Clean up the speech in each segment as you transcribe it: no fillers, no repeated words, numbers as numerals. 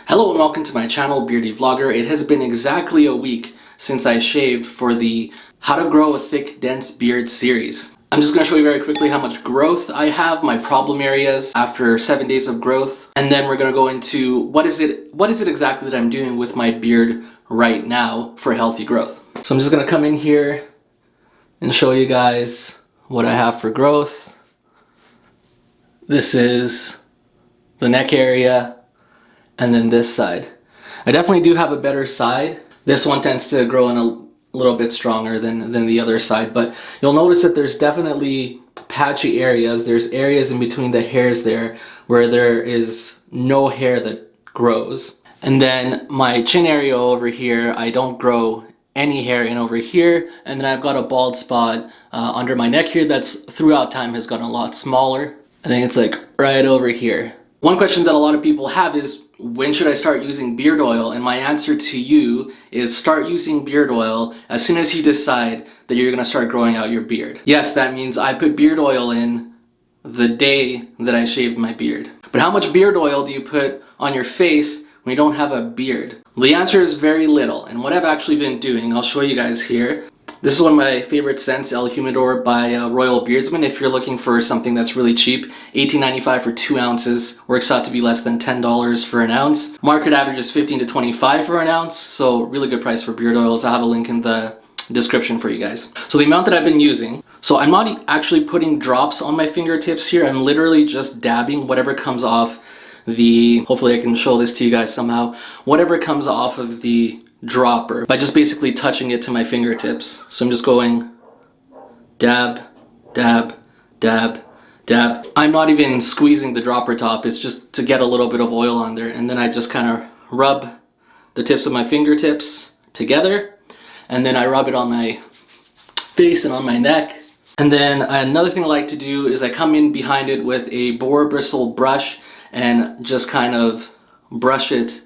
Hello and welcome to my channel, Beardy Vlogger. It has been exactly a week since I shaved for the How to Grow a Thick, Dense Beard series. I'm just going to show you very quickly how much growth I have, my problem areas after 7 days of growth, and then we're going to go into what is it exactly that I'm doing with my beard right now for healthy growth. So I'm just going to come in here and show you guys what I have for growth. This is the neck area. And then this side. I definitely do have a better side. This one tends to grow in a little bit stronger than the other side, but you'll notice that there's definitely patchy areas. There's areas in between the hairs there where there is no hair that grows. And then my chin area over here, I don't grow any hair in over here. And then I've got a bald spot under my neck here that's throughout time has gotten a lot smaller. I think it's like right over here. One question that a lot of people have is, when should I start using beard oil? And my answer to you is start using beard oil as soon as you decide that you're going to start growing out your beard. Yes, that means I put beard oil in the day that I shaved my beard. But how much beard oil do you put on your face when you don't have a beard? Well, the answer is very little. And what I've actually been doing, I'll show you guys here. This is one of my favorite scents, El Humidor by Royal Beardsman. If you're looking for something that's really cheap, $18.95 for 2 ounces. Works out to be less than $10 for an ounce. Market average is $15 to $25 for an ounce, so really good price for beard oils. I'll have a link in the description for you guys. So the amount that I've been using, so I'm not actually putting drops on my fingertips here. I'm literally just dabbing whatever comes off the, hopefully I can show this to you guys somehow, whatever comes off of the dropper by just basically touching it to my fingertips. So I'm just going dab, dab, dab, dab. I'm not even squeezing the dropper top, it's just to get a little bit of oil on there, and then I just kind of rub the tips of my fingertips together, and then I rub it on my face and on my neck. And then another thing I like to do is I come in behind it with a boar bristle brush and just kind of brush it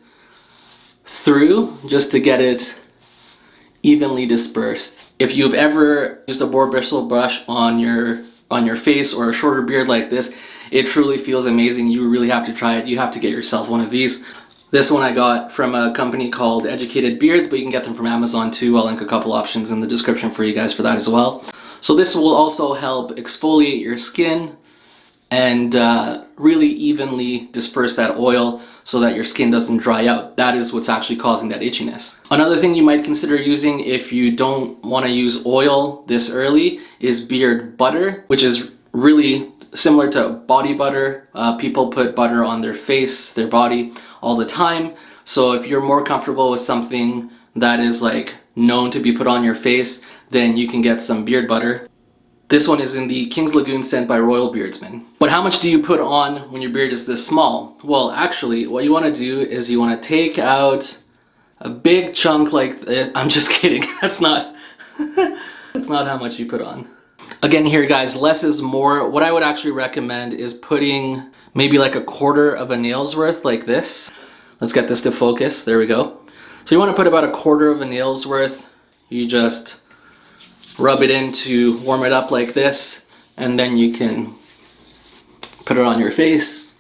through just to get it evenly dispersed. If you've ever used a boar bristle brush on your face or a shorter beard like this, it truly feels amazing. You really have to try it. You have to get yourself one of these. This one I got from a company called Educated Beards, but you can get them from Amazon too. I'll link a couple options in the description for you guys for that as well. So this will also help exfoliate your skin and really evenly disperse that oil so that your skin doesn't dry out. That is what's actually causing that itchiness. Another thing you might consider using if you don't want to use oil this early is beard butter, which is really similar to body butter. People put butter on their face, their body all the time. So if you're more comfortable with something that is like known to be put on your face, then you can get some beard butter. This one is in the King's Lagoon scent by Royal Beardsman. But how much do you put on when your beard is this small? Well, actually, what you want to do is you want to take out a big chunk like this. I'm just kidding. That's not how much you put on. Again here, guys, less is more. What I would actually recommend is putting maybe like a quarter of a nail's worth like this. Let's get this to focus. There we go. So you want to put about a quarter of a nail's worth. You just rub it in to warm it up like this, and then you can put it on your face,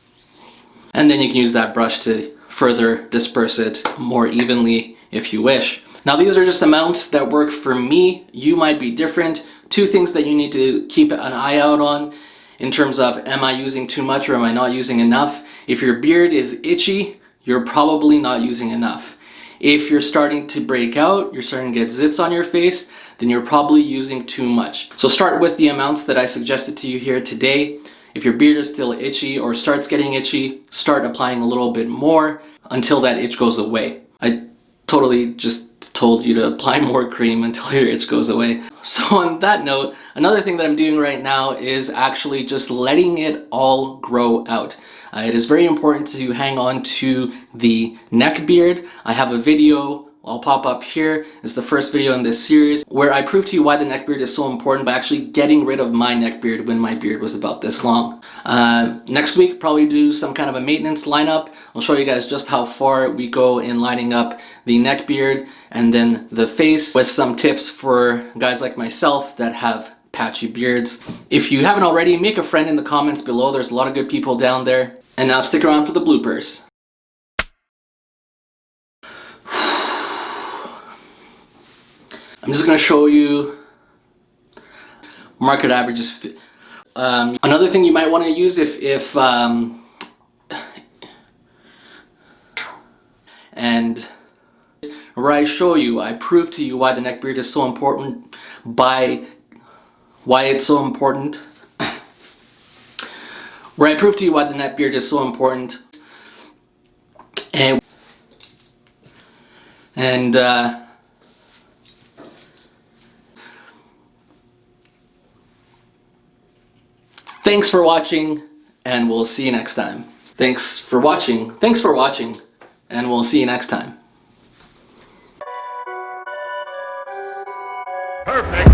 and then you can use that brush to further disperse it more evenly if you wish. Now these are just amounts that work for me. You might be different. 2 things that you need to keep an eye out on in terms of, am I using too much or am I not using enough? If your beard is itchy, you're probably not using enough. If you're starting to break out, you're starting to get zits on your face, then you're probably using too much. So start with the amounts that I suggested to you here today. If your beard is still itchy or starts getting itchy, start applying a little bit more until that itch goes away. I totally just told you to apply more cream until your itch goes away. So on that note, another thing that I'm doing right now is actually just letting it all grow out. It is very important to hang on to the neck beard. I have a video I'll pop up here. It's the first video in this series where I prove to you why the neck beard is so important by actually getting rid of my neck beard when my beard was about this long. Next week, probably do some kind of a maintenance lineup. I'll show you guys just how far we go in lining up the neck beard and then the face with some tips for guys like myself that have patchy beards. If you haven't already, make a friend in the comments below. There's a lot of good people down there. And now stick around for the bloopers. I'm just going to show you market averages. Another thing you might want to use if and where I show you, I prove to you why the neck beard is so important, why it's so important. Where I prove to you why the neck beard is so important, and thanks for watching, and we'll see you next time. Thanks for watching, and we'll see you next time. Perfect.